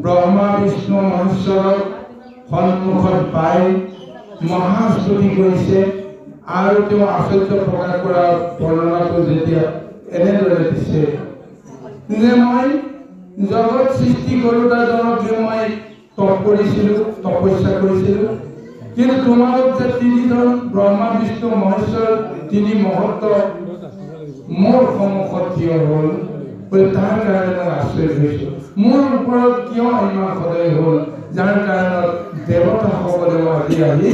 ব্ৰহ্মা বিষ্ণু মহেশ্বৰক সন্মুখত পাই মহাস্তুতি কৰিছে আৰু তেওঁ আশ্চৰ্য প্ৰকাশ কৰা বৰ্ণনাটো যেতিয়া এনেদৰে দিছে যে মই জগত সৃষ্টি কৰোঁতা জনক মই তপস্যা কৰিছিলোঁ কিন্তু তোমালোক যে তিনিজন ব্ৰহ্মা বিষ্ণু মহেশ্বৰ তিনি মহত্ব মোৰ সন্মুখত থিয় হ'ল তাৰ কাৰণে মই আশ্চৰ্য হৈছোঁ মোৰ ওপৰত কিয় ইমান সদয় হ'ল যাৰ কাৰণত দেৱতাসকলেও আজি আহি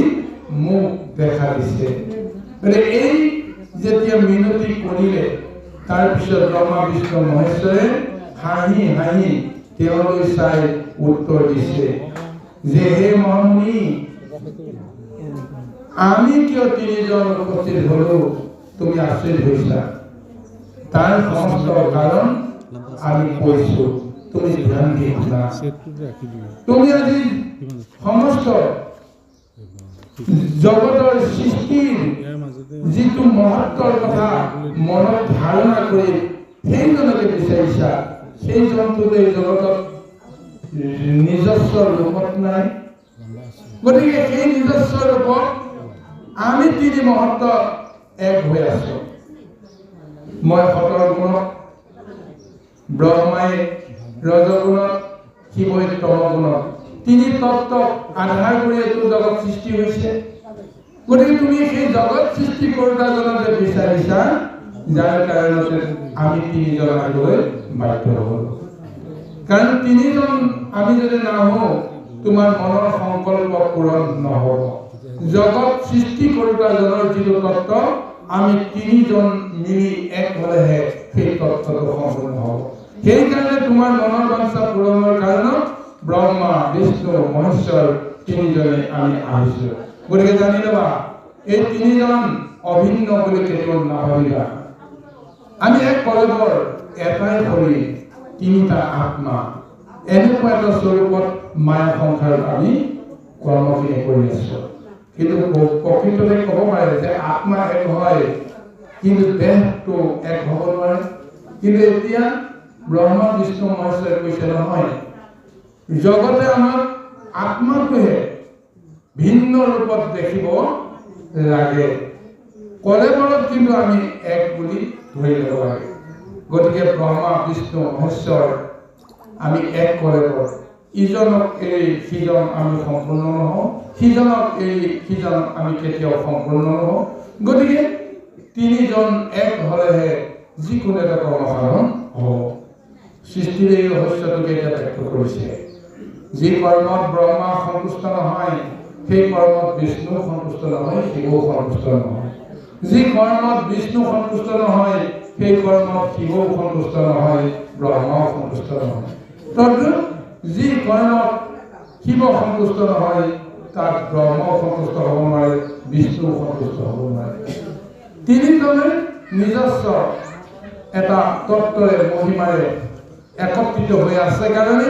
মোক দেখা দিছে মানে এই যেতিয়া মিনতি কৰিলে তাৰপিছত ব্ৰহ্মা বিষ্ণু মহেশ্বৰে হাঁহি হাঁহি তেওঁলৈ চাই উত্তৰ দিছে যে হে মহামুনি আমি কিয় তিনিজন উপস্থিত হলো তুমি আশ্চৰ্য হৈছা তাৰ সমস্ত কাৰণ আমি কৈছো তুমি ধ্যান দি শুনা তুমি আজি সমস্ত জগতৰ সৃষ্টিৰ যিটো মহত্বৰ কথা মনত ধাৰণা কৰি সেইজনকে বিচাৰিছা সেই জন্তুটো এই জগতত নিজস্ব ৰূপত নাই গতিকে সেই নিজস্ব ৰূপত আমি তিনি মহত্ব এক হৈ আছো মই সতৰ গুণত ব্ৰহ্মাই ৰজগুণত শিৱই তমগুণত তিনি তত্ত্বক আধাৰ কৰি এইটো জগত সৃষ্টি হৈছে গতিকে তুমি সেই জগত সৃষ্টি কৰোঁতাজনকে বিচাৰিছা যাৰ কাৰণতে আমি তিনিজন আহিবলৈ বাধ্য হ'ল কাৰণ তিনিজন আমি যদি নাহোঁ তোমাৰ মনৰ সংকল্প পূৰণ নহ'ব জগত সৃষ্টি কৰোঁতাজনৰ যিটো তত্ত্ব আমি তিনিজন মিলি এক হ'লেহে সেই তত্ত্বটো সম্পূৰ্ণ হ'ব সেইকাৰণে তোমাৰ মনৰ বাঞ্ছা পূৰণৰ কাৰণত ব্ৰহ্মা বিষ্ণু মহেশ্বৰ তিনিজনে আমি আহিছোঁ গতিকে জানি ল'বা এই তিনিজন অভিন্ন বুলি কেতিয়াও নাভাবিবা আমি এক কলমৰ এটাই শৰীৰ তিনিটা আত্মা এনেকুৱা এটা স্বৰূপত মায়া সংসাৰত আমি কৰ্মখিনি কৰি আছোঁ কিন্তু প্ৰকৃততে ক'ব পাৰে যে আত্মা এক হয় কিন্তু দেহটো এক হ'ব নোৱাৰে কিন্তু এতিয়া ব্ৰহ্মা বিষ্ণু মহেশ্বৰে কৈছে নহয় জগতে আমাক আত্মাটোহে ভিন্ন ৰূপত দেখিব লাগে কলেবৰত কিন্তু আমি এক বুলি ধৰি ল'ব লাগে গতিকে ব্ৰহ্মা বিষ্ণু মহেশ্বৰ আমি এক কলেবৰত ইজনক এৰি সিজন আমি সম্পূৰ্ণ নহওঁ সিজনক এৰি সিজনক আমি কেতিয়াও সম্পূৰ্ণ নহওঁ গতিকে তিনিজন এক হ'লেহে যিকোনো এটা কৰ্মসাধন হ'ব সৃষ্টিৰ এই ৰহস্যটোকে এতিয়া ব্যক্ত কৰিছে যি কৰ্মত ব্ৰহ্মা সন্তুষ্ট নহয় সেই কৰ্মত বিষ্ণু সন্তুষ্ট নহয়, শিৱও সন্তুষ্ট নহয়। যি কৰ্মত বিষ্ণু সন্তুষ্ট নহয় সেই কৰ্মত শিৱও সন্তুষ্ট নহয়, ব্ৰহ্মাও সন্তুষ্ট নহয়। তদ্ৰুপ যি কৰ্মত শিৱ সন্তুষ্ট নহয় তাত ব্ৰহ্মাও সন্তুষ্ট হ'ব নোৱাৰে, বিষ্ণুও সন্তুষ্ট হ'ব নোৱাৰে। তিনিজনে নিজস্ব এটা তত্ত্বৰে মহিমাৰে একত্ৰিত হৈ আছে কাৰণে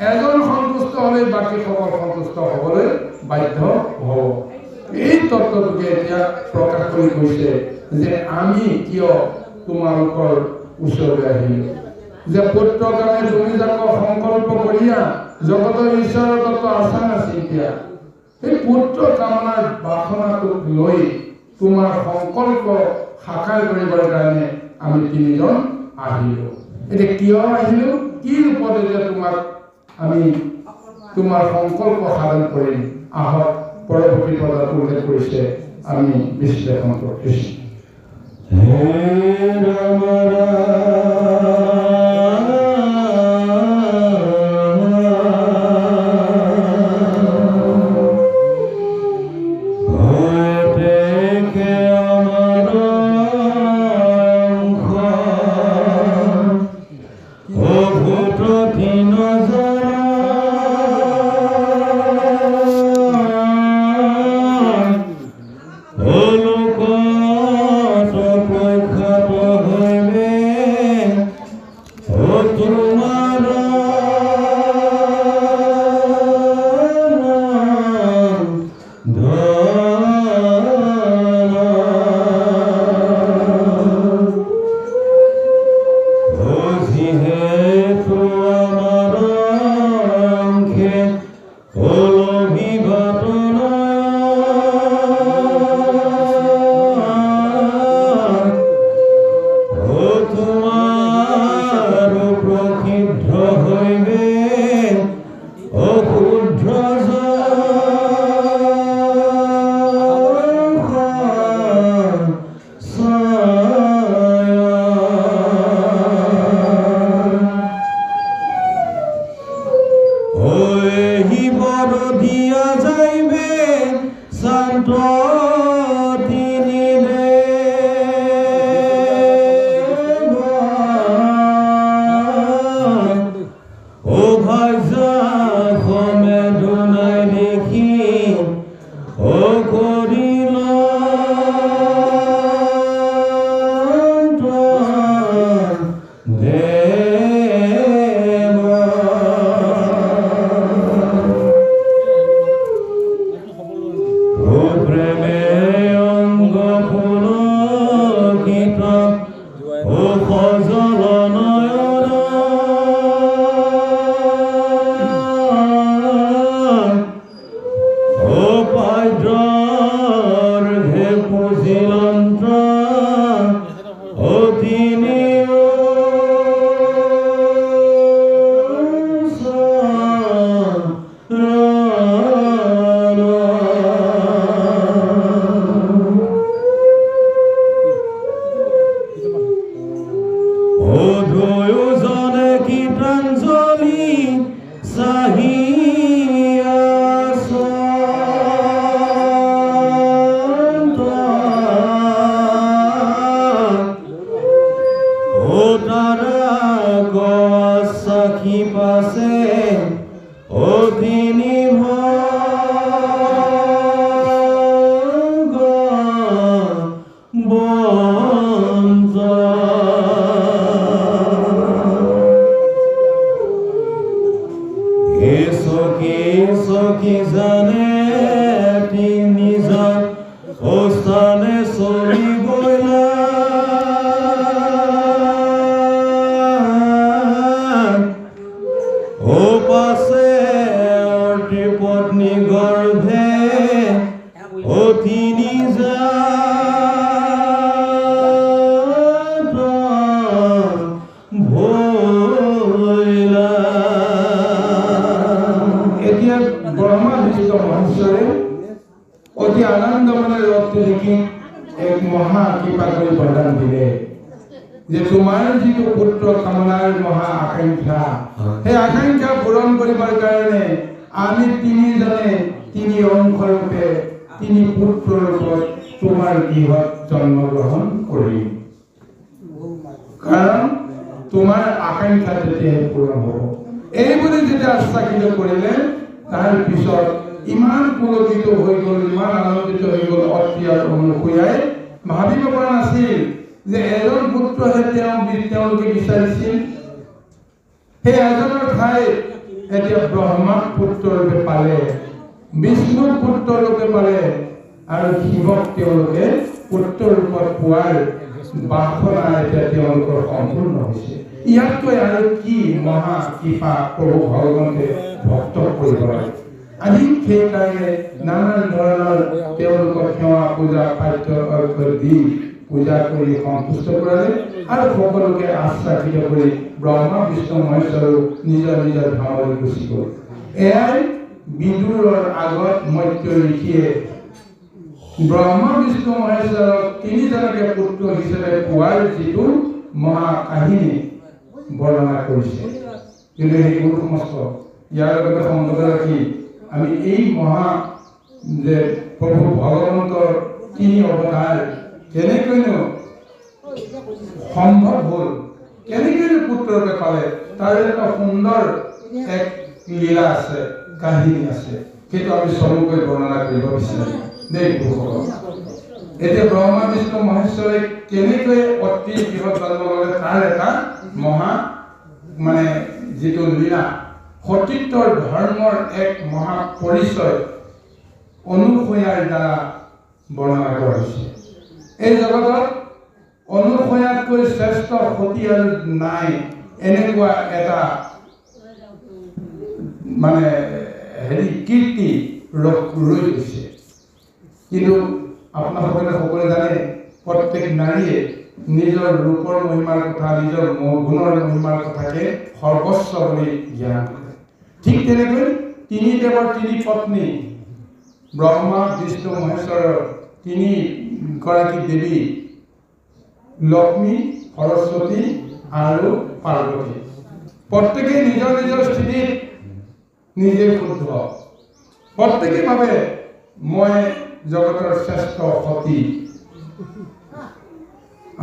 এজন সন্তুষ্ট হ'লে বাকী সকল সন্তুষ্ট হ'বলৈ বাধ্য হ'ব। এই তত্ত্বটোকে এতিয়া প্ৰকাশ কৰি কৈছে যে আমি কিয় তোমালোকৰ ওচৰলৈ আহিলোঁ, যে পুত্ৰৰ কাৰণে তুমি যাক সংকল্প কৰিয়া জগতৰ ঈশ্বৰৰ তত্ত্ব আশা নাছিল। এতিয়া সেই পুত্ৰ কামনাৰ বাসনাটোক লৈ তোমাৰ সংকল্প সাকাৰ কৰিবৰ কাৰণে আমি তিনিজন আহিলোঁ। এতিয়া কিয় আহিলোঁ, কি ৰূপত এতিয়া তোমাক আমি তোমাৰ সংকল্প সাধন কৰিম, আহক পৰৱৰ্তী পদত উল্লেখ কৰিছে, আমি বিশ্লেষণ কৰিছোঁ। হে ৰাম যে তোমাৰ যিটো পুত্ৰ কামনাৰ মহা আকাংক্ষা, সেই আকাংক্ষা পূৰণ কৰিবৰ কাৰণে আমি তিনিজনে তিনি অংশরূপে তিনি পুত্ররূপত তোমার গৃহত জন্মগ্রহণ করি, কারণ তোমার আকাঙ্ক্ষা তেতিয়াহে পূরণ হ'ব। এইবুলি যেতিয়া আশ্বাসিত কৰিলে তাৰ পিছত ইমান পুলকিত হৈ গ'ল, ইমান আনন্দিত হৈ গ'ল অত্ৰি আৰু অনুসূয়াই। ভাবিব পৰা নাছিল যে এজন পুত্ৰহে তেওঁলোকে বিচাৰিছিল, সেই এজনৰ ঠাইত এতিয়া ব্ৰহ্মাক পুত্ৰৰূপে পালে, বিষ্ণুক পুত্ৰৰূপে পালে, আৰু শিৱক তেওঁলোকে পুত্ৰৰূপত পোৱাৰ বাসনা এতিয়া তেওঁলোকৰ সম্পূৰ্ণ হৈছে। ইয়াতকৈ আৰু কি মহা কৃপা প্ৰভু ভগৱন্তে ভক্তক কৰিব লাগে। আজি সেইকাৰণে নানান ধৰণৰ তেওঁলোকক সেৱা পূজা পাঠ্য অৰ্ঘ্য দি পূজা কৰি সন্তুষ্ট কৰালে আৰু সকলোকে আশ্বাসিত কৰি ব্ৰহ্মা বিষ্ণু মহেশ্বৰো নিজৰ নিজৰ ধামলৈ গুচি গ'ল। এয়াই বিদুৰৰ আগত মৈত্ৰী ঋষিয়ে ব্ৰহ্মা বিষ্ণু মহেশ্বৰক তিনিজনকে পুত্ৰ হিচাপে পোৱাৰ যিটো মহা কাহিনী বৰ্ণনা কৰিছে। কিন্তু সেইবোৰ সমস্ত ইয়াৰ লগতে সংগত ৰাখি আমি এই মহা যে প্ৰভু ভগৱন্তৰ তিনি অৱতাৰ কেনেকৈনো সম্ভৱ হ'ল, কেনেকৈনো পুত্ৰৰূপে পালে, তাৰ এটা সুন্দৰ এক লীলা আছে, কাহিনী আছে। সেইটো আমি চমুকৈ বৰ্ণনা কৰিব বিচাৰিম দেই ভূসকল। এতিয়া ব্ৰহ্মা বিষ্ণু মহেশ্বৰে কেনেকৈ অতি বৃহৎ জন্ম ল'লে তাৰ এটা মহা যিটো লীলা, সতীত্বৰ ধৰ্মৰ এক মহা পৰিচয় অনুসূয়াৰ দ্বাৰা বৰ্ণনা কৰা হৈছে। এই জগতত অনুসূয়াতকৈ শ্ৰেষ্ঠ সতী আৰু নাই, এনেকুৱা এটা কীৰ্তি ৰৈ গৈছে। কিন্তু আপোনালোকে সকলোৱে জানে প্ৰত্যেক নাৰীয়ে নিজৰ ৰূপৰ মহিমাৰ কথা, নিজৰ গুণৰ মহিমাৰ কথাকে সৰ্বস্ব বুলি জ্ঞান কৰে। ঠিক তেনেকৈ তিনি দেৱৰ তিনি পত্নী ব্ৰহ্মা বিষ্ণু মহেশ্বৰৰ তিনিগৰাকী দেৱী লক্ষ্মী, সৰস্বতী আৰু পাৰ্বতী, প্ৰত্যেকে নিজৰ নিজৰ স্থিতিত নিজে শুদ্ধ। প্ৰত্যেকে ভাবে মই জগতৰ শ্ৰেষ্ঠ সতী।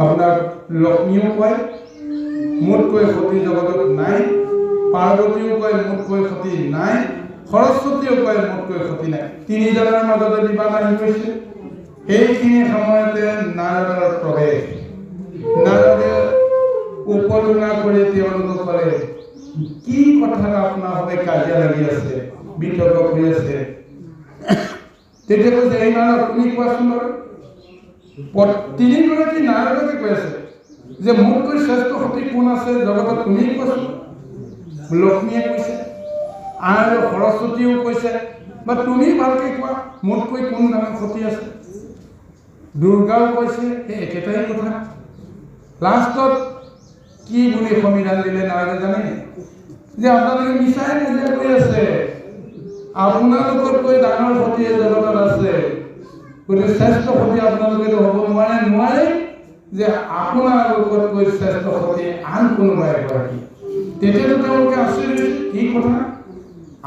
আপোনাৰ লক্ষ্মীও কয় মোতকৈ সতী জগতত নাই, পাৰ্বতীও কয় মোতকৈ সতী নাই, সৰস্বতীও কয় মোতকৈ সতী নাই। তিনিজনৰ মাজতে বিবাদ আহি গৈছে। সেইখিনি সময়তে নাৰদৰ প্ৰৱেশ। নাৰদে উপলুঙা কৰি তেওঁলোকক ক'লে, কি কথাত আপোনালোকে কাজিয়া লাগি আছে, বিতৰ্ক কৰি আছে? তেতিয়া কৈছে, এই নাৰদ তুমি কোৱাচোন বাৰু। তিনিগৰাকী নাৰদকে কৈ আছে যে মোতকৈ শ্ৰেষ্ঠ সতী কোন আছে জগতত, তুমি কোৱাচোন। লক্ষ্মীয়ে কৈছে আৰু সৰস্বতীও কৈছে, বা তুমি ভালকে কোৱা মোতকৈ কোন ডাঙৰ সতী আছে। দুৰ্গাও কৈছে সেই একেটাই কথা। লাষ্টত কি বুলি সমিধান দিলে নাৰদে জানে যে আপোনালোকে মিছাই কাজিয়া কৰি আছে, আপোনালোকতকৈ ডাঙৰ সতী জগতত আছে, গতিকে শ্ৰেষ্ঠ সতী আপোনালোকেতো হ'ব নোৱাৰে যে আপোনালোকতকৈ শ্ৰেষ্ঠ সতী আন কোনোবা এগৰাকী। তেতিয়াতো তেওঁলোকে আচৰিত, কি কথা,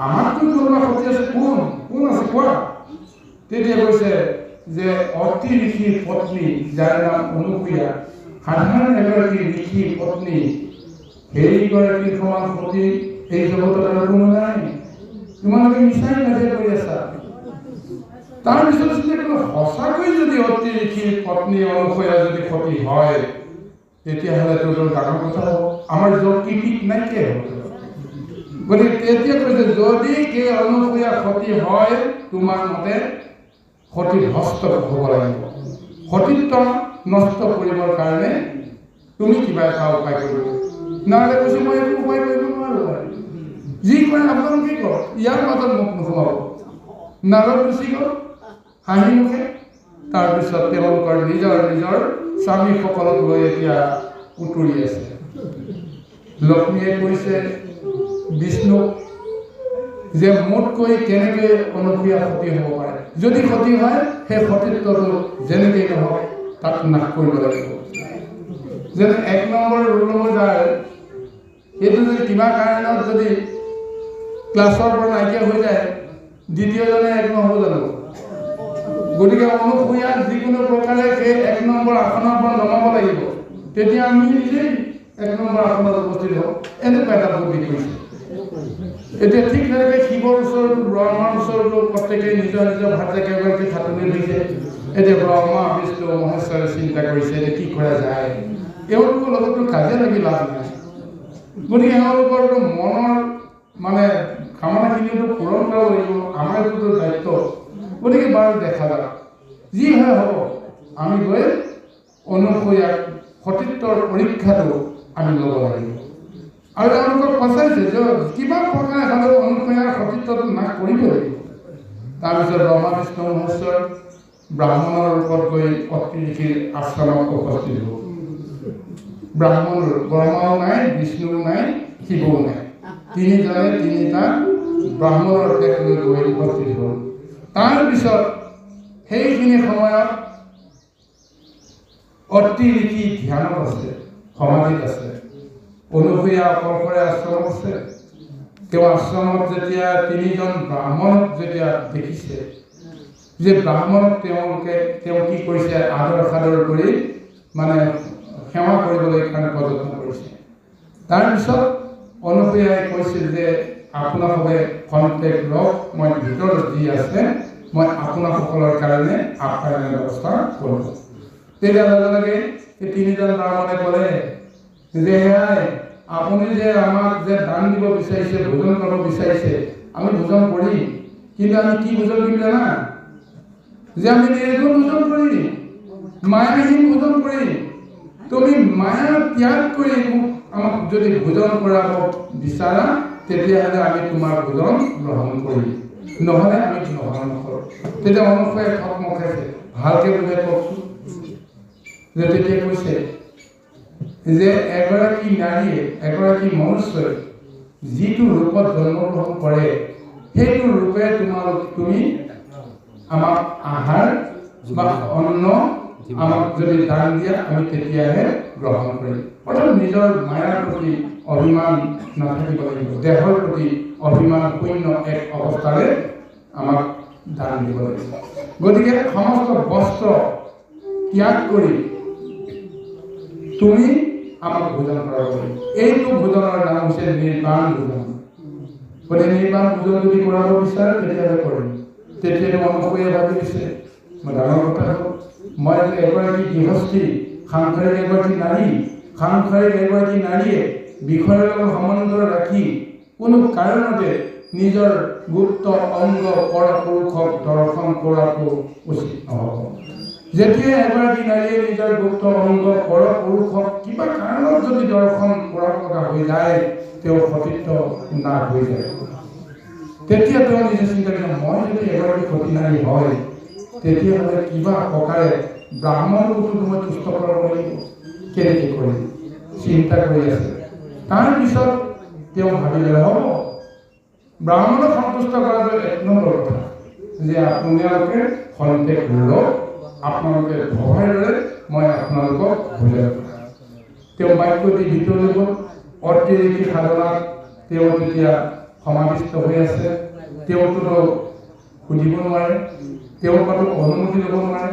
আমাতকৈ কোনোবা সতী আছে, কোন আছে কোৱা। তেতিয়া কৈছে যে অতি ঋষিৰ পত্নী যাৰ নাম অনুসূয়া, সাধাৰণ এগৰাকী ঋষিৰ পত্নী, সেইগৰাকীৰ সমান সতী এই জগতত আৰু কোনো নাই। তোমালোকে মিছাই কাজিয়া কৰি আছা। তাৰপিছত সঁচাকৈ যদি অতি ঋষিৰ পত্নী অনুসূয়া যদি সতী হয়, তেতিয়াহ'লে তোৰ ডাঙৰ কথা হ'ব, আমাৰ কীৰ্তি নাইকিয়া হ'ব। গতিকে তেতিয়া কৈছে যদি সেই অনুসূয়া সতী হয়, তোমাৰ মতে সতীৰ হস্ত হ'ব লাগিব। সতীত্ব নষ্ট কৰিবৰ কাৰণে তুমি কিবা এটা উপায় কৰিব। নহ'লে কৈছে মই একো উপায় কৰিব নোৱাৰোঁ, যি কয় আপোনালোকে কওক, ইয়াৰ মাজত মোক নোসোমাব। নাৰদ গুচি গ'ল হাঁহি মুখে। তাৰপিছত তেওঁলোকৰ নিজৰ নিজৰ স্বামীসকলক লৈ এতিয়া উতুৰি আছে। লক্ষ্মীয়ে কৈছে বিষ্ণুক যে মোতকৈ কেনেকৈ অনুসূয়া সতী হ'ব পাৰে, যদি সতী হয় সেই সতীত্বটো যেনেকৈ নহওক তাক নাশ কৰিব লাগিব। যেনে ১ নম্বৰ ৰোল নম্বৰ যাৰ সেইটো যদি কিবা কাৰণত যদি ক্লাছৰ পৰা নাইকিয়া হৈ যায়, দ্বিতীয়জনে এক নহ'ব জানো? গতিকে অনুসূয়াক যিকোনো প্ৰকাৰে সেই 1 নম্বৰ আসনৰ পৰা নমাব লাগিব, তেতিয়া আমি নিজেই 1 নম্বৰ আসনত উপস্থিত হওঁ। এনেকুৱা এটা বুদ্ধি কৰিছে। এতিয়া ঠিক তেনেকৈ শিৱৰ ওচৰত ব্ৰহ্মাৰ ওচৰতো প্ৰত্যেকে নিজৰ নিজৰ ভাষা কেইগৰাকী খাটনি দিছে। এতিয়া ব্ৰহ্মা বিষ্ণু মহেশ্বৰে চিন্তা কৰিছে যে কি কৰা যায়। এওঁলোকৰ লগতো কাজিয়া লাগি লাভ নাই। গতিকে এওঁলোকৰতো মনৰ মানে কামনাখিনিতো পূৰণ কৰিব লাগিব, আমাৰতো দায়িত্ব। গতিকে বাৰু দেখা যাওক, যি হয় হ'ব, আমি গৈ অনুসূয়াক সতীত্বৰ পৰীক্ষাটো আমি ল'ব লাগিব। আৰু তেওঁলোকক সঁচাইছে যে কিবা প্ৰকাৰে হ'লেও অনুসূয়াৰ সতীত্বটো নাশ কৰিব লাগিব। তাৰপিছত ব্ৰহ্মা বিষ্ণু মহেশ্বৰ ব্ৰাহ্মণৰ ৰূপত গৈ অত্ৰি ঋষিৰ আশ্ৰমত উপস্থিত হ'ল। ব্ৰাহ্মণ ব্ৰহ্মাও নাই, বিষ্ণুও নাই, শিৱও নাই, তিনিজনে তিনিটা ব্ৰাহ্মণৰ দেশ লৈ গৈ উপস্থিত হ'ল। তাৰপিছত সেইখিনি সময়ত অত্ৰি ঋষি ধ্যানত আছে, সমাধিত আছে। অনুসূয়া অকলশৰে আশ্ৰমত আছে। তেওঁ আশ্ৰমত যেতিয়া তিনিজন ব্ৰাহ্মণক যেতিয়া দেখিছে, যে ব্ৰাহ্মণক তেওঁ কি কৰিছে, আদৰ সাদৰ কৰি মানে সেৱা কৰিবলৈ কাৰণে প্ৰযত্ন কৰিছে। তাৰপিছত অনুসূয়াই কৈছিল যে আপোনালোকে খন্তেক লওক, মই ভিতৰত যি আছে মই আপোনালোকৰ কাৰণে আপ্যায়নৰ ব্যৱস্থা কৰোঁ। তেতিয়া লগে লগে এই তিনিজন ব্ৰাহ্মণে ক'লে যে আপুনি যে আমাক যে দান দিব বিচাৰিছে, ভোজন কৰিব বিচাৰিছে, আমি ভোজন কৰিম, কিন্তু আমি কি ভোজন কৰিম জানা? যে আমি নিৰ্গুণ ভোজন কৰিম, মায়াহীন ভোজন কৰিম। তুমি মায়া ত্যাগ কৰি আমাক যদি ভোজন কৰাব বিচাৰা, তেতিয়াহ'লে আমি তোমাৰ ভোজন গ্ৰহণ কৰিম, নহ'লে আমি গ্ৰহণ নকৰোঁ। তেতিয়া অনুসূয়াই ঠকমক খাইছে, ভালকৈ বুজাই কওকচোন। যে তেতিয়া কৈছে যে এগৰাকী নাৰীয়ে, এগৰাকী মনুষ্যই যিটো ৰূপত জন্মগ্ৰহণ কৰে, সেইটো ৰূপে তুমি আমাক আহাৰ বা অন্ন আমাক যদি দান দিয়া, আমি তেতিয়াহে গ্ৰহণ কৰিম। অৰ্থাৎ নিজৰ মায়াৰ প্ৰতি অভিমান নাথাকিব লাগিব, দেহৰ প্ৰতি অভিমান শূন্য এক অৱস্থাৰে আমাক দান দিব লাগিব। গতিকে সমস্ত বস্ত্ৰ ত্যাগ কৰি তুমি আমাক ভোজন কৰাব লাগিব। এইটো ভোজনৰ নাম হৈছে নিৰ্বাণ ভোজন। গতিকে নিৰ্বাণ ভোজন যদি কৰাব বিচাৰে তেতিয়াহ'লে কৰিম। তেতিয়াতো অনুসূয়াই ভাবি দিছে, মই ডাঙৰ কথা হ'ল, মই এগৰাকী গৃহস্থী, সাংসাৰিক এগৰাকী নাৰী, সাংসাৰিক এগৰাকী নাৰীয়ে বিষয়ৰ লগত সম্বন্ধ ৰাখি কোনো কাৰণতে নিজৰ গুপ্ত অংগ পৰপুৰুষক দৰ্শন কৰাটো উচিত নহ'ব। যেতিয়া এগৰাকী নাৰীয়ে নিজৰ গুপ্ত অংগ পৰপুৰুষক কিবা কাৰণত যদি দৰ্শন কৰাব লগা হৈ যায়, তেওঁৰ সতীত্ব নাশ হৈ যায়। তেতিয়া তেওঁ নিজে চিন্তা কৰে, মই যদি এগৰাকী সতী নাৰী হয়, তেতিয়াহ'লে কিবা প্ৰকাৰে ব্ৰাহ্মণকো মই তুষ্ট কৰাব লাগিব, কেনেকৈ কৰিম চিন্তা কৰি আছে। তাৰপিছত তেওঁ ভাবিলে হ'ব, ব্ৰাহ্মণক সন্তুষ্ট কৰাটো 1 নম্বৰ কথা, যে আপোনালোকে খন্তেক লওক, আপোনালোকে ভগাই ল'লে মই আপোনালোকক ভোজন কৰাম। তেওঁ বাক্য দি ভিতৰলৈ গ'ল। অত্ৰি ঋষি সাধনাত তেওঁ তেতিয়া সমাধিস্থ হৈ আছে। তেওঁতো সুধিব নোৱাৰে, তেওঁৰ পৰা অনুমতি ল'ব নোৱাৰে।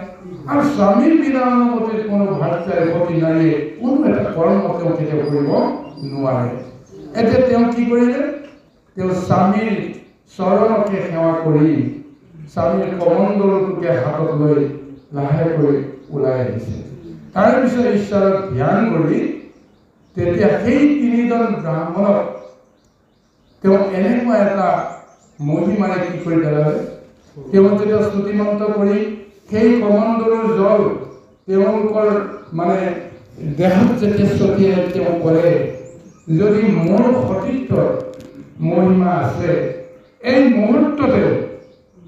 আৰু স্বামীৰ বিনা অনুমতিত কোনো ভাতৃ সতী নাৰীয়ে কোনো এটা কৰ্ম তেওঁ কেতিয়াও কৰিব নোৱাৰে। এতিয়া তেওঁ কি কৰিলে? তেওঁ স্বামীৰ চৰণকে সেৱা কৰি স্বামীৰ কমণ্ডলটোকে হাতত লৈ লাহেকৈ ওলাই আহিছে। তাৰপিছত ঈশ্বৰক ধ্যান কৰি তেতিয়া সেই তিনিজন ব্ৰাহ্মণক তেওঁ এনেকুৱা এটা মহিমাৰে কি কৰি পেলালে, তেওঁ যেতিয়া স্তুতিমন্ত কৰি সেই কমণ্ডলৰ জল তেওঁলোকৰ মানে দেহত যেতিয়া ছটিয়াই তেওঁ কৰে, যদি মোৰ সতীত্বৰ মহিমা আছে, এই মুহূৰ্ততে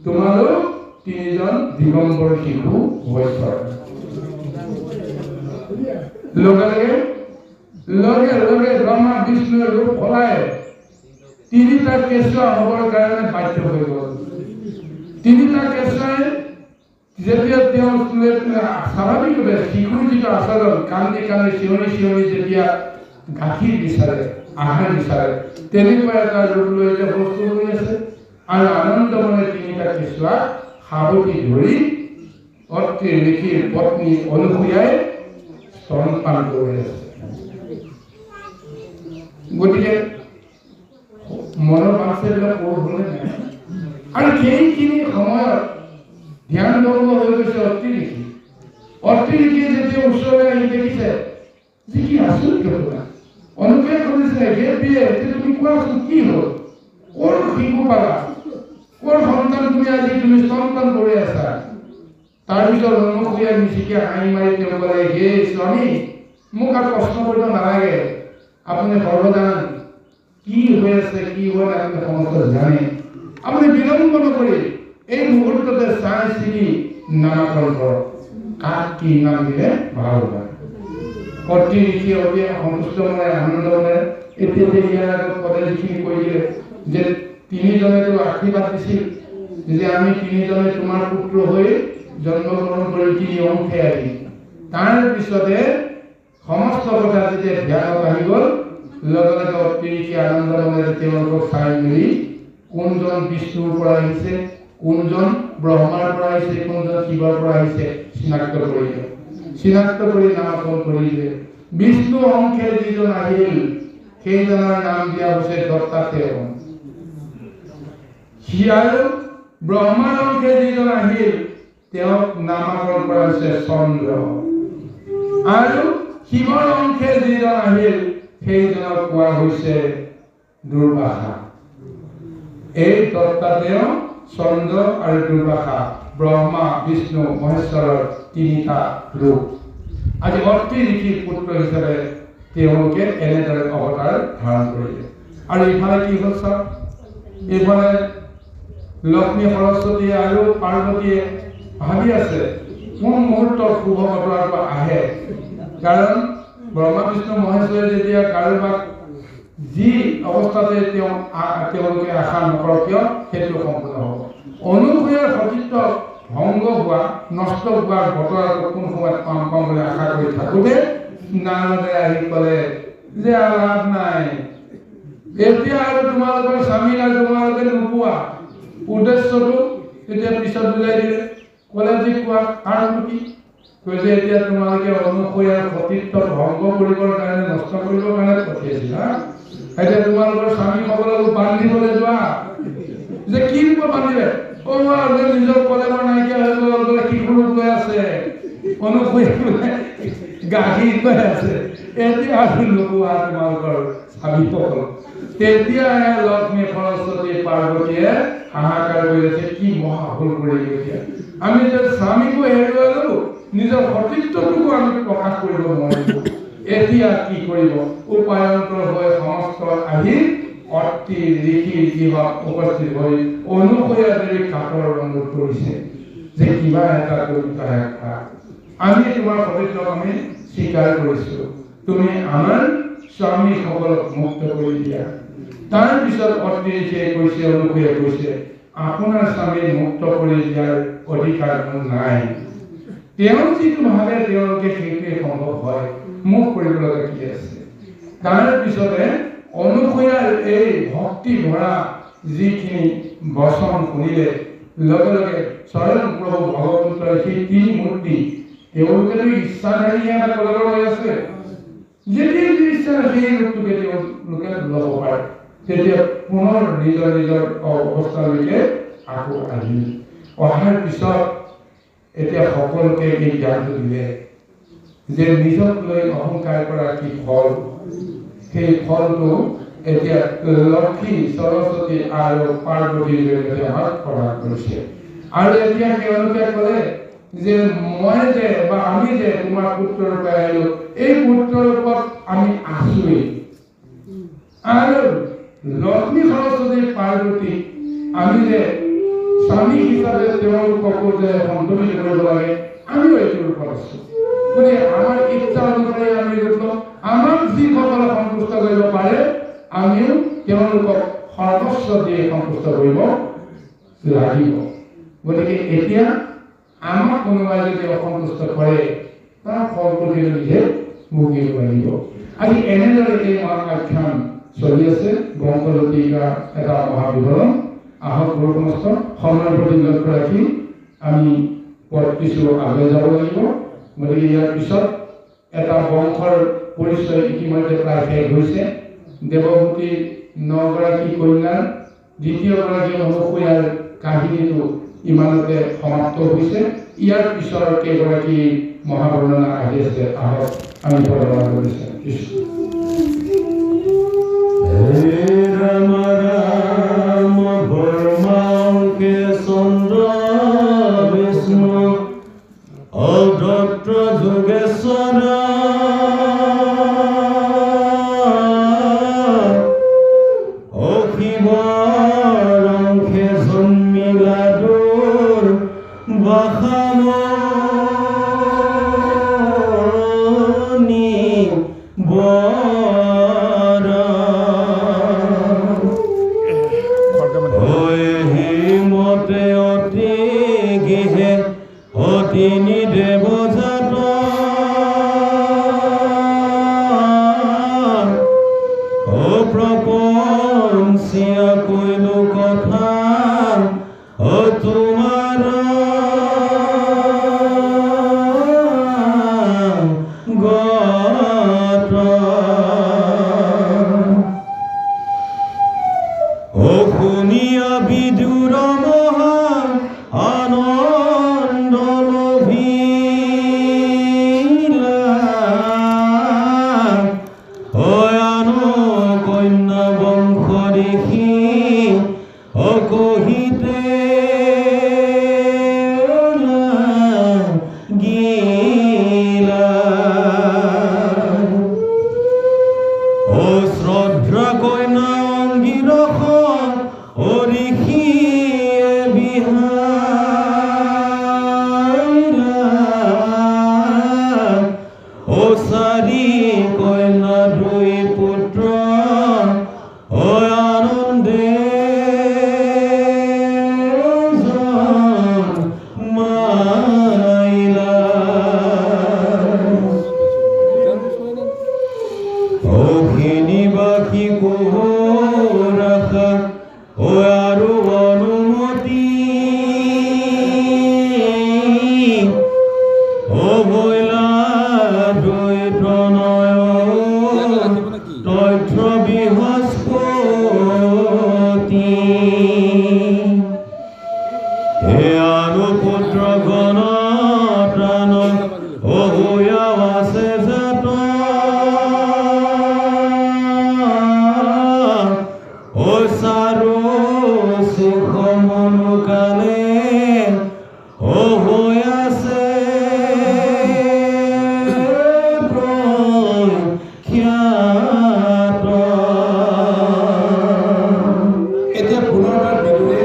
তোমালোক তিনিজন দিগম্বৰ শিশু হৈ পৰা। লগে লগে ব্ৰহ্মা বিষ্ণুৰ ৰূপ সলাই তিনিটা কেঁচুৱা হ'বৰ কাৰণে বাধ্য হৈ গ'ল। তিনিটা কেঁচুৱাই যেতিয়া তেওঁ স্বাভাৱিকভাৱে শিশুৰ যিটো আচৰণ, কান্দি কান্দি চিঞৰি চিঞৰি যেতিয়া গাখীৰ বিচাৰে, আহাৰ বিচাৰে, তেনেকুৱা এটা ৰূপ লৈ যে বস্তু হৈ আছে। আৰু আনন্দমনে তিনিটা কেঁচুৱাক সাৱটি ধৰি অত্ৰি ঋষিৰ পত্নী অনুসূয়াই স্তনপান কৰি আছে। গতিকে মনৰ বাচ্চাবিলাক পূৰ হ'লে নাই। আৰু সেইখিনি সময়ত ধ্যান ভংগ হৈ গৈছে অত্ৰি ঋষি। অত্ৰি ঋষিয়ে যেতিয়া ওচৰলৈ আহি দেখিছে যে কি আচৰিত ঘটনা, অনুসূয়াই কৰিছে হে প্ৰিয়ে, তুমি কোৱাচোন কি হ'ল, ক'ৰ শিশু পালা, ক'ৰ সন্তান তুমি স্তনপান কৰি আছা। তাৰপিছত অনুসূয়াই মিচিকে হাঁহি মাৰি তেওঁ ক'লে, হে স্বামী, মোক আৰু প্ৰশ্ন কৰিব নালাগে, আপুনি সৰ্বজান, কি হৈ আছে কি হোৱা নাই আপুনি সমস্ত জানে। আপুনি বিলম্ব নকৰি এই মুহূৰ্ততে চাই চিতি নামাকৰণ কৰক, কাক কি নাম দিলে ভাল হয়। অত্ৰি ঋষি অতি সন্তুষ্ট মনে আনন্দ মনে এতিয়া যে ইয়াৰ আগত পদে যিখিনি কৈ দিলে যে তিনিজনেতো আশীৰ্বাদ দিছিল যে আমি তিনিজনে তোমাৰ পুত্ৰ হৈ জন্মগ্ৰহণ কৰি তিনি অংশে আহি, তাৰ পিছতে সমস্ত কথা যেতিয়া ধ্যানত আহি গ'ল, লগে লগে অত্ৰি ঋষি আনন্দ মনেৰে তেওঁলোকক চাই মেলি কোনজন বিষ্ণুৰ পৰা আহিছে, কোনজন ব্ৰহ্মাৰ পৰা আহিছে, কোনজন শিৱৰ পৰা আহিছে চিনাক্ত কৰিলে। চিনাক্ত কৰি নামকৰণ কৰিলে। বিষ্ণু অংশে যিজন আহিল সেইজনৰ নাম দিয়া হৈছে দত্তাত্ৰেয়। আৰু ব্ৰহ্মাৰ অংশে যিজন আহিল তেওঁক নামকৰণ কৰা হৈছে চন্দ্ৰ। আৰু শিৱৰ অংশে যিজন আহিল সেইজনক কোৱা হৈছে দুৰ্বাসা। এই দত্তাত্ৰেয়, চন্দ্ৰ আৰু দুৰ্বাসা ব্ৰহ্মা বিষ্ণু মহেশ্বৰৰ তিনিটা ৰূপ। আজি অত্ৰি ঋষিৰ পুত্ৰ হিচাপে তেওঁলোকে এনেদৰে অৱতাৰ ধাৰণ কৰিলে। আৰু ইফালে কি হ'ল চাওক, এইফালে লক্ষ্মী সৰস্বতী আৰু পাৰ্বতীয়ে ভাবি আছে কোন মুহূৰ্তত শুভ বতৰাটো আহে। কাৰণ ব্ৰহ্মা বিষ্ণু মহেশ্বৰে যেতিয়া কাৰোবাক যি অৱস্থাতে তেওঁলোকে আশা নকৰক কিয় সেইটো সম্পূৰ্ণ হ'ব। অনুসূয়াৰ সতীত্ব ভংগ হোৱা, নষ্ট হোৱাৰ বতৰাটো কোন সময়ত পাম বুলি আশা কৰি থাকোঁতে নাৰদে আহি ক'লে যে লাভ নাই, এতিয়া আৰু তোমালোকৰ স্বামীক আৰু তোমালোকে নোপোৱা। উদ্দেশ্যটো তেতিয়া পিছত বুজাই দিলে, ক'লে যে কোৱা কাৰণটো কি, কৈছে এতিয়া তোমালোকে অনুসূয়াৰ সতীত্ব ভংগ কৰিবৰ কাৰণে, নষ্ট কৰিবৰ কাৰণে পঠিয়াইছিলা। এতিয়া তোমালোকৰ স্বামীসকলক বান্ধিবলৈ যোৱা যে কি ৰূপত বান্ধিলে, নিজৰ কলেবৰ নাইকিয়া হৈ গ'ল, বোলে শিশু ৰূপ লৈ আছে, অনুসূয়া বোলে গাখীৰ লৈ আছে, এতিয়া আৰু নোপোৱা তোমালোকৰ স্বামীসকল। তেতিয়াহে লক্ষ্মী সৰস্বতী পাৰ্বতীয়ে হাহাকাৰ কৰি আছে, কি মহা ভুল কৰিলো এতিয়া, আমি যে স্বামীকো হেৰুৱালো, নিজৰ সতীত্বটোকো আমি প্ৰকাশ কৰিব নোৱাৰিলো, এতিয়া কি কৰিব। উপায়ন্তৰ হৈ সমস্ত আহি অত্ৰি ঋষিৰ গৃহত উপস্থিত হৈ অনুসূয়া দেৱীক কাতৰ অনুৰোধ কৰিছে যে কিবা এটা কৰি খা, আমি তোমাৰ সতীত্বক আমি স্বীকাৰ কৰিছো, তুমি আমাৰ স্বামীসকলক মুক্ত কৰি দিয়া। তাৰ পিছত অত্ৰি ঋষিয়ে কৈছে, অনুসূয়াই কৈছে আপোনাৰ স্বামী মুক্ত কৰি দিয়াৰ অধিকাৰ মোৰ নাই, তেওঁ যিটো ভাবে তেওঁলোকে সেইটোৱে সম্ভৱ হয়, মোক কৰিব লগা কি আছে। তাৰ পিছতে অনুসূয়াৰ এই ভক্তি ভৰা যিখিনি বচন শুনিলে, লগে লগে স্বয়ং প্ৰভু ভগৱন্তৰ সেই তিনি মূৰ্তি তেওঁলোকেতো ইচ্ছাধাৰী এটা কলেবৰ হৈ আছে, যেতিয়া যি ইচ্ছা সেই ৰূপটোকে তেওঁলোকে ল'ব পাৰে। তেতিয়া পুনৰ নিজৰ নিজৰ অৱস্থালৈকে আকৌ আহিল। অহাৰ পিছত এতিয়া সকলোকে এই জ্ঞানটো দিলে যে নিজক লৈ অহংকাৰ কৰা কি ফল, সেই ফলটো এতিয়া লক্ষ্মী সৰস্বতী আৰু পাৰ্বতীৰ জৰিয়তে আমাক প্ৰদান কৰিছে। আৰু এতিয়া তেওঁলোকে ক'লে যে মই যে বা আমি যে তোমাৰ পুত্ৰৰ পৰা আহিলো, এই পুত্ৰৰ ওপৰত আমি আছোৱেই। আৰু লক্ষ্মী সৰস্বতী পাৰ্বতী আমি যে স্বামী হিচাপে তেওঁলোককো যে সন্তুলিত কৰিব লাগে, আমিও এইটোৰ ওপৰত আছো। গতিকে আমাৰ ইচ্ছা অনুসৰি আমি আমাক যিসকলে সন্তুষ্ট কৰিব পাৰে আমিও তেওঁলোকক সৰ্বস্ব দিয়ে সন্তুষ্ট কৰিব লাগিব। গতিকে এতিয়া আমাক কোনোবাই যদি অসন্তুষ্ট কৰে তাৰ ফলটো নিজে ভুগিব লাগিব। আজি এনেদৰে এই মহাকাখ্যান চলি আছে, বংশলতিকা এটা মহাবিৱৰণ। আহক সমস্ত সময়ৰ প্ৰতি লক্ষ্য ৰাখি আমি পথ কিছু আগুৱাই যাব লাগিব। গতিকে ইয়াৰ পিছত এটা বংশৰ পৰিচয় ইতিমধ্যে প্ৰায় শেষ হৈছে। দেৱভূতিৰ 9 গৰাকী কন্যাৰ দ্বিতীয়গৰাকী অনুসূয়াৰ কাহিনীটো ইমানতে সমাপ্ত হৈছে। ইয়াৰ পিছৰ কেইগৰাকী মহাবৰ্ণনা আহি আছে, আহক আমি বৰ্ণনা কৰিছোঁ। ৰাম ৰাম ব্ৰহ্মাংকে চন্দ্ৰ বিষ্ণু অদত্ত যোগেশ্বৰ অখিবৰংখে জন্মিলা দূৰ বাসামনি হিমতে অতি গৃহে অতিনি দেৱজাত অপ্ৰপঞ্চিয়া কৈলো কথা তোমাৰ গত শুনিয়া বিদুৰ মহা আনন্দ লভিলা আনো কন্যা বংশ দেখি অকহিতে গিলা শ্ৰদ্ধা কন্যা অংগীৰস অৰিষিয়ে বিহাইলা চাৰি কন্যা দুই পুত্ৰ আনন্দে মাইলা অঘিনিবাসী কোহৰাখা আৰু অনুমতি অবৈলা দুই প্ৰণয় তথ্য বৃহস্পতি আৰু পুত্ৰ গণ প্ৰাণ অহুয়া আছে জাত চাৰো সুখ মনুকালে হৈ আছে প্ৰখ্যাত। এতিয়া পুনৰবাৰ বিদুৰে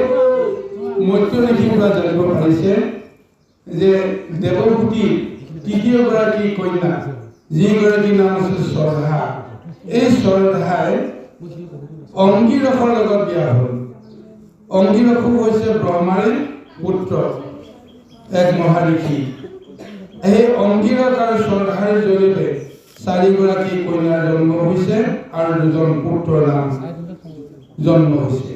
মধ্যলিখিৰ পৰা জানিব পাৰিছে যে দেৱভূতিৰ তৃতীয়গৰাকী কন্যা যিগৰাকীৰ নাম আছিল শ্ৰদ্ধা, এই শ্ৰদ্ধাই অংগীৰসৰ লগত বিয়া হ'ল। অংগীৰসো হৈছে ব্ৰহ্মাৰে পুত্ৰ, এক মহাঋষি। এই অংগীৰস আৰু শ্ৰদ্ধাৰ জৰিয়তে 4 গৰাকী কন্যাৰ জন্ম হৈছে আৰু 2জন পুত্ৰৰ নাম জন্ম হৈছে।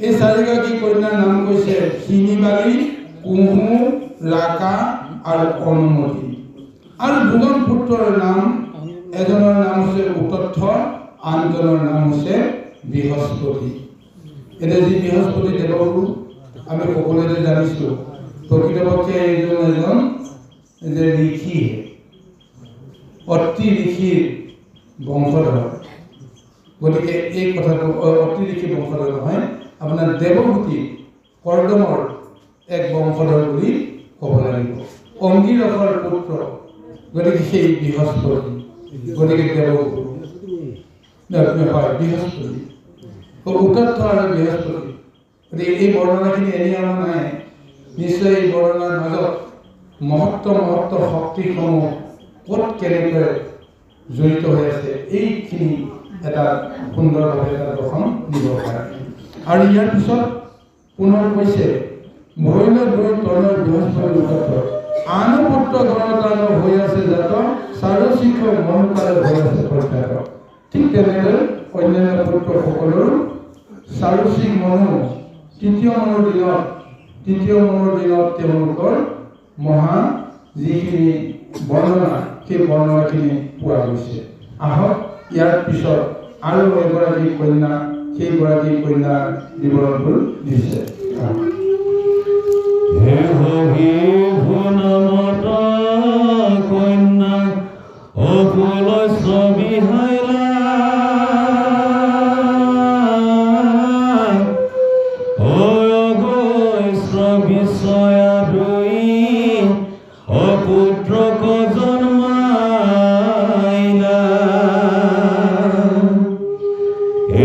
এই 4 গৰাকী কন্যাৰ নাম হৈছে শিনিবালী, কুহু, ৰাকা আৰু অনুমতি। আৰু 2জন পুত্ৰৰ নাম, এজনৰ নাম হৈছে উতথ্য, আনজনৰ নাম হৈছে বৃহস্পতি। এতিয়া যি বৃহস্পতি দেৱগুৰু আমি সকলোৱে জানিছোঁ, প্ৰকৃতপক্ষে এইজন এজন যে ঋষি, অতি ঋষিৰ বংশধৰ। গতিকে এই কথাটো অতি ঋষি বংশধৰ নহয়, আপোনাৰ দেৱভূতি কৰ্দমৰ এক বংশধৰ বুলি ক'ব লাগিব। অংগীৰসৰ পুত্ৰ, গতিকে সেই বৃহস্পতি, গতিকে দেৱগুৰু হয় বৃহস্পতি, উতথ্য আৰু বৃহস্পতি। গতিকে এই বৰ্ণনাখিনি এনেই অনা নাই, নিশ্চয় এই বৰ্ণনাৰ মাজত মহত্ব শক্তিসমূহ ক'ত কেনেকৈ জড়িত হৈ আছে, এইখিনি এটা সুন্দৰভাৱে এটা দৰ্শন দিব পাৰে। আৰু ইয়াৰ পিছত পুনৰ কৈছে মহিলা দুই তলৰ বৃহস্পতি উতথ্য আনো পুত্ৰ গণতান হৈ আছে জাত, চাৰো শিক্ষক মনকালে হৈ আছে প্ৰখ্যাত। ঠিক তেনেদৰে অন্যান্য পুত্ৰসকলৰ চাৰুচিক মনো তৃতীয় মনৰ দিনত তেওঁলোকৰ মহা যিখিনি বৰ্ণনা সেই বৰ্ণনাখিনি পোৱা গৈছে। আহক ইয়াৰ পিছত আৰু এগৰাকী কন্যা, সেইগৰাকী কন্যাৰ বিৱৰণবোৰ দিছে। হে ভুনমতা কন্যা অকুল ছবিহাইলা বিশ্বয়া দুই অপুত্ৰক জন্মাইলা।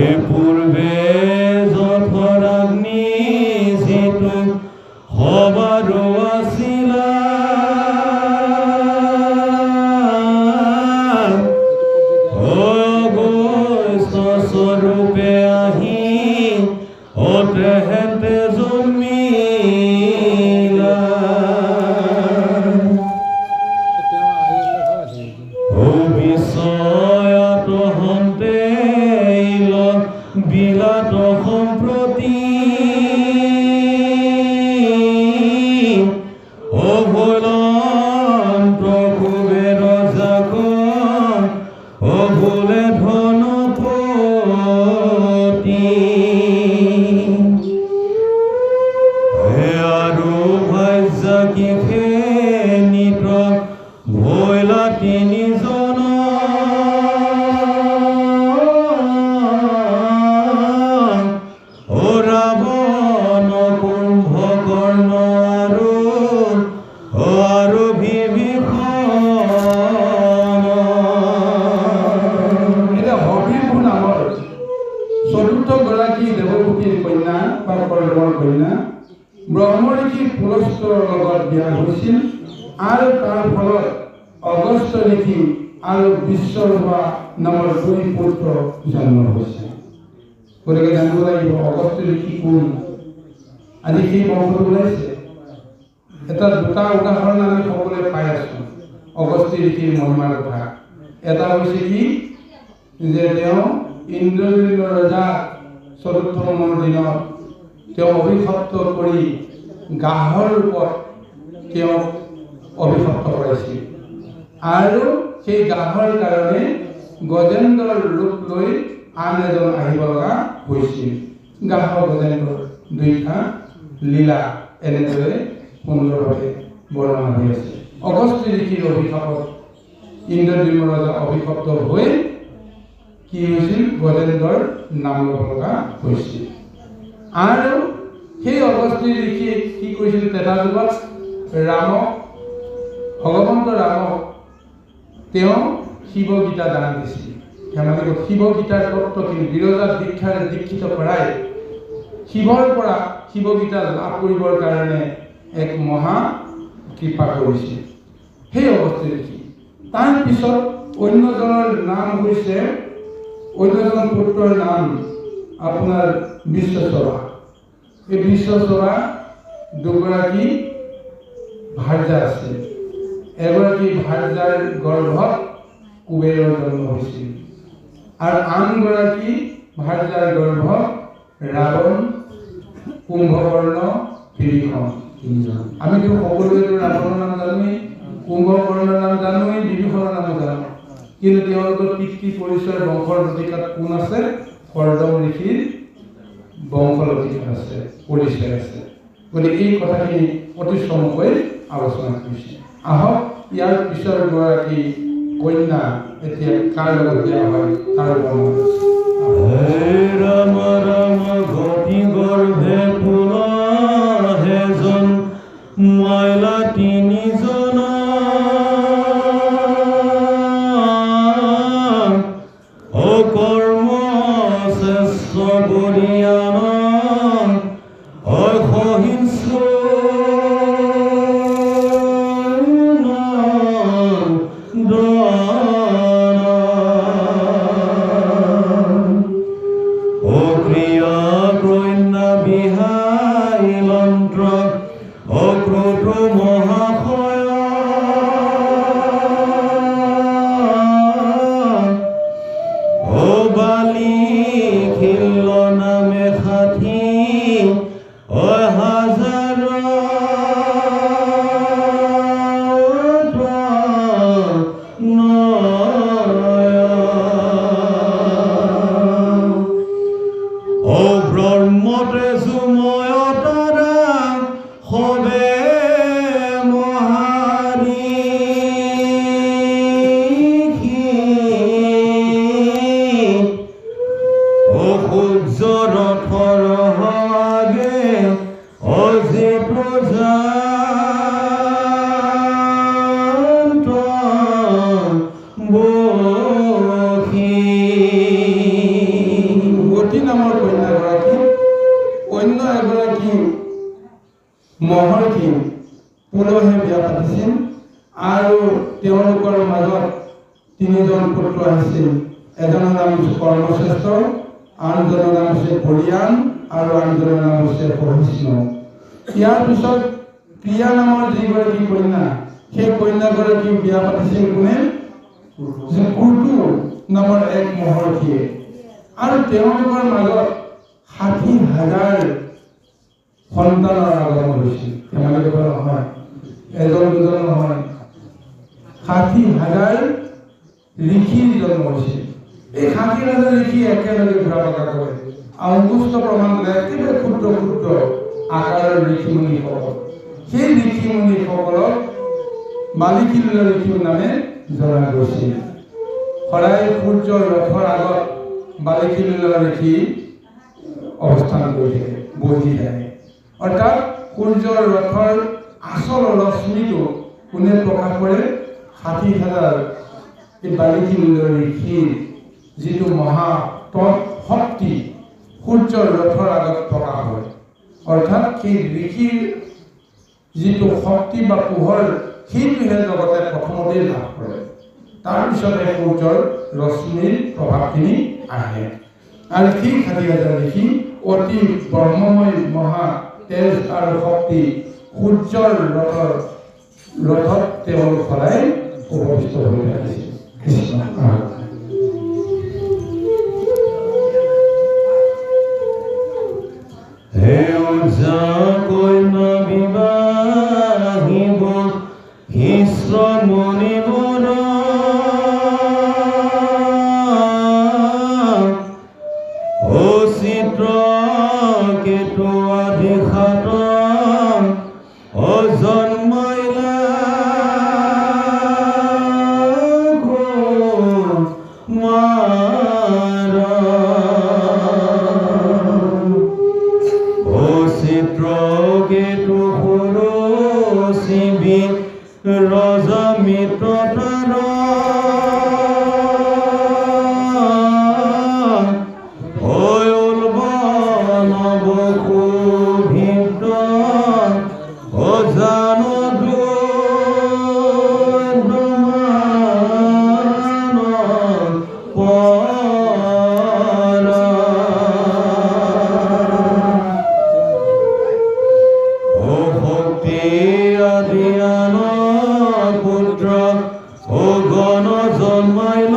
এ পূৰ্বে জঠৰাগ্নি যিটো সবাৰো আছিলা, স্বৰূপে আহি অতেহেতে জন্মিলা। বিশ্বয়াত হন্তে বিলাত সম্প্ৰতি অভুলন্ত কুবেৰ জাক অভুলে ধনপতি। আৰু ভাজ্যা কিখে নিত ভৈলা তিনিজন ৰাৱণ কুম্ভকৰ্ণ আৰু বিভীষণ। এতিয়া হবিৰভূ নামৰ চতুৰ্থ গৰাকী দেৱভূতিৰ কন্যা বা কৰ্দমৰ কন্যা ব্ৰহ্মঋষি পুলস্ত্যৰ লগত বিয়া হৈছিল আৰু তাৰ ফলত অগস্ত্য ঋষি আৰু বিশ্বৰূপা নামৰ দুই পুত্ৰ জন্ম হৈছে। গতিকে জানিব লাগিব অগস্ত্য ঋষি কোন। আজি সেই বংশটো ওলাইছে। এটা দুটা উদাহৰণ আমি সকলোৱে পাই আছোঁ অগস্ত্য ঋষিৰ মহিমাৰ কথা। এটা হৈছে কি যে তেওঁ ইন্দ্ৰজিৎ ৰজা চতুৰ্থ মনৰ দিনত তেওঁ অভিশপ্ত কৰি গাহৰ ৰূপত তেওঁক অভিশপ্ত কৰাইছিল আৰু সেই গাহৰ কাৰণে গজেন্দ্ৰৰ ৰূপ লৈ আন এজন আহিব লগা হৈছিল। গাহ গজেন্দ্ৰৰ দুইটা লীলা এনেদৰে সুন্দৰভাৱে বৰ্ণনা হৈ আছে। অগস্ত্য ঋষিৰ অভিশাপত ইন্দ্ৰদ্যুম্ন ৰজা অভিশপ্ত হৈ কি হৈছিল, গজেন্দ্ৰৰ নাম ল'ব লগা হৈছিল। আৰু সেই অগস্ত্য ঋষিয়ে কি কৰিছিল, তেটা যুগত ৰামক, ভগৱন্ত ৰামক তেওঁ শিৱ গীতা দান দিছিল। ধেমালি শিৱ গীতাৰ তত্ত্বখিনি বিৰজা দীক্ষাৰে দীক্ষিত কৰাই শিৱৰ পৰা শিৱ গীতা লাভ কৰিবৰ কাৰণে এক মহা কৃপা কৰিছিল সেই অগস্ত্য ঋষি। তাৰ পিছত অন্যজনৰ নাম হৈছে, অন্যজন পুত্ৰৰ নাম আপোনাৰ বিশ্বচৰা। এই বিশ্বচৰা দুগৰাকী ভাৰ্যা আছিল। এগৰাকী ভাৰ্যাৰ গৰ্ভত কুবেৰৰ জন্ম হৈছিল আৰু আনগৰাকী ভাৰ্যাৰ গৰ্ভত ৰাৱণ, কুম্ভকৰ্ণ, বিভীষণ তিনিজন। আমিতো সকলোৱে ৰাৱণৰ নাম জানোৱেই, কুম্ভকৰ্ণৰ নাম জানোৱেই, বিভীষণৰ নাম জানো, কিন্তু তেওঁলোকৰ পিতৃ পৰিচয় বংশৰ লতিকাত কোন আছে? কৰ্দম ঋষিৰ বংশ লতিকাত আছে, পৰিচয় আছে। গতিকে এই কথাখিনি অতি চমুকৈ আলোচনা কৰিছে। আহক ইয়াৰ পিছৰ গৰাকী কন্যা এতিয়া কাৰ লগত বিয়া হয় তাৰ বৰ্ণনা। ৰাম ৰাম ঘটি গৰ্ভে পুলা হেজন মাইলা তিনিজন অকৰ্ম শ্ৰেষ্ঠ বৰিয়ান অসহিষ্ণু গতি নামৰ কন্যাগৰাকী অন্য এগৰাকী মহৰ্ষী পুলহে বিয়া পাতিছিল আৰু তেওঁলোকৰ মাজত তিনিজন পুত্ৰ আহিছিল। এজনৰ নাম হৈছে কৰ্মশ্ৰেষ্ঠ, আনজনৰ নাম হৈছে পৰিয়ান আৰু আনজনৰ নাম হৈছে সহিষ্ণু। ইয়াৰ পিছত প্ৰিয়া নামৰ যিগৰাকী কন্যা, সেই কন্যাগৰাকী বিয়া পাতিছিল কোনে? কুৰ্তু নামৰ এক মহৰ্ষীয়ে। আৰু তেওঁলোকৰ মাজত ৬০,০০০ সন্তানৰ আগমন হৈছিল। ধেমালি কথা নহয়, এজন দুজন নহয়, ৬০,০০০ ঋষিৰ জন্ম হৈছিল। এই ৬০,০০০ ঋষি একেলগে ঘূৰা পকা কৰে। অংগুষ্ঠ প্ৰমাণ কৰে একেবাৰে ক্ষুদ্ৰ ক্ষুদ্ৰ আকাৰৰ ঋষিমুনিসকল। সেই ঋষিমুনিসকলক বালিকিল্ল ঋষি নামে জনা গৈছিল। সদায় সূৰ্যৰ ৰথৰ আগত বালিকিল্ল ঋষি অৱস্থান কৰি থাকে, বহি থাকে। অৰ্থাৎ সূৰ্যৰ ৰথৰ আচল ৰশ্মিটো কোনে প্ৰকাশ কৰে? ৬০,০০০ এই বালিকিল্ল ঋষিৰ যিটো মহা তপ শক্তি সূৰ্যৰ ৰথৰ আগত প্ৰকাশ হয়। অৰ্থাৎ সেই ঋষিৰ যিটো শক্তি বা পোহৰ, সেইটোহে জগতে প্ৰথমতেই লাভ কৰে। তাৰপিছতে সূৰ্যৰ ৰশ্মিৰ প্ৰভাৱখিনি আহে। আৰু সেই ৬০,০০০ ঋষি অতি ব্ৰহ্মময় মহা তেজ আৰু শক্তি সূৰ্যৰ ৰথত তেওঁলোক সদায় উপবিষ্ট হৈ থাকিছিল। কৃষ্ণ। হে কন্যা বিবাহিব শ্ৰমণি বৰ চিত্ৰ কেতু আধিঘাত জন্মাইলা ৰজা মিত্ৰতাৰ নৱকোভিত অজান জন্মাইল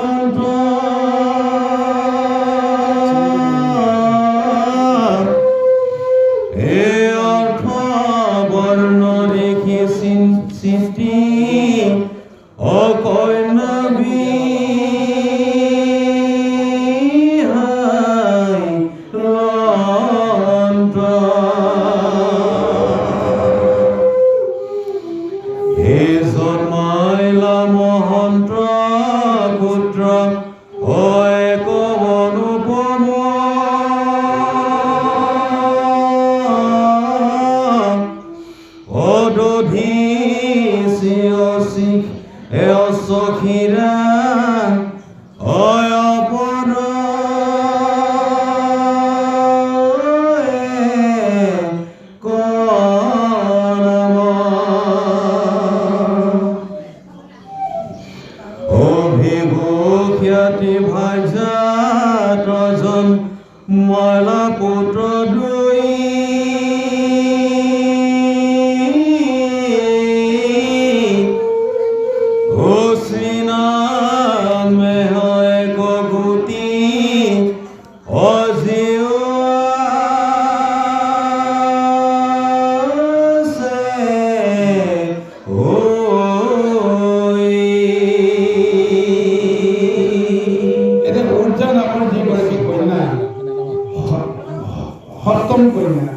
অষ্টম কন্যা।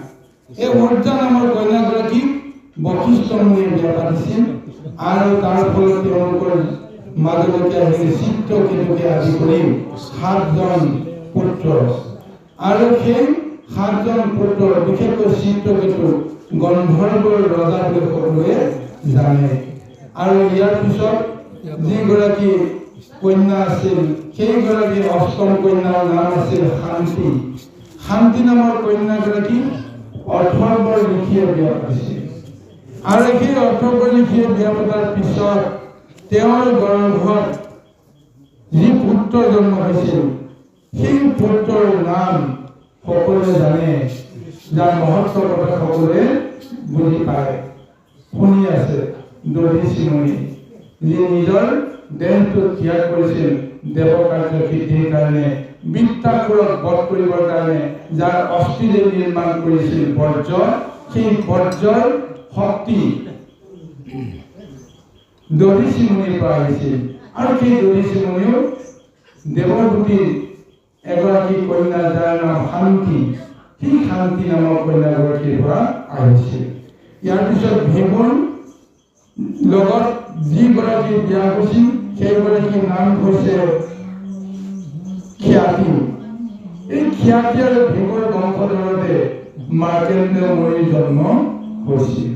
এই উৰ্জা নামৰ কন্যাগৰাকী বশিষ্ঠ মুনিয়ে বিয়া পাতিছিল আৰু তাৰ ফলত তেওঁলোকৰ মাজলৈকে আহিল চিত্ৰকেতুকে আদি কৰি 7জন পুত্ৰ আৰু সেই 7জন পুত্ৰ বিশেষকৈ চিত্ৰকেতু গন্ধৰ্বৰ ৰজা বুলি সকলোৱে জানে। আৰু ইয়াৰ পিছত যিগৰাকী কন্যা আছিল সেইগৰাকী অষ্টম কন্যাৰ নাম আছিল শান্তি। শান্তি নামৰ কন্যাগৰাকী অথৰ্বৰ ঋষিয়ে বিয়া পাতিছিল আৰু সেই অথৰ্বৰ ঋষিয়ে বিয়া পতাৰ পিছত তেওঁৰ গৰ্ভত যি পুত্ৰ জন্ম হৈছিল সেই পুত্ৰৰ নাম সকলোৱে জানে, যাৰ মহত্ব কথা সকলোৱে বুজি পায়, শুনি আছে। দধিচি মুনি যি নিজৰ দেহটো ত্যাগ কৰিছিল দেৱ কাৰ্য সিদ্ধিৰ কাৰণে, বৃত্তাসুৰক বধ কৰিবৰ কাৰণে, যাৰ অস্থিৰে নিৰ্মাণ কৰিছিল বৰ্জ, সেই বৰ্জৰ শক্তি দধিচি মুনিৰ পৰা আহিছিল। আৰু সেই দধিচি মুনিও দেৱভূতিৰ এগৰাকী কন্যা যাৰ নাম শান্তি, সেই শান্তি নামৰ কন্যাগৰাকীৰ পৰা আহিছিল। ইয়াৰ পিছত ভীমৰ লগত যিগৰাকী বিয়া হৈছিল সেইগৰাকীৰ নাম হৈছে খ্যাতি। এই খ্যাতি আৰু ভীমৰ বংশধৰতে মাৰ্কেন্দ্ৰ মুনিৰ জন্ম হৈছিল।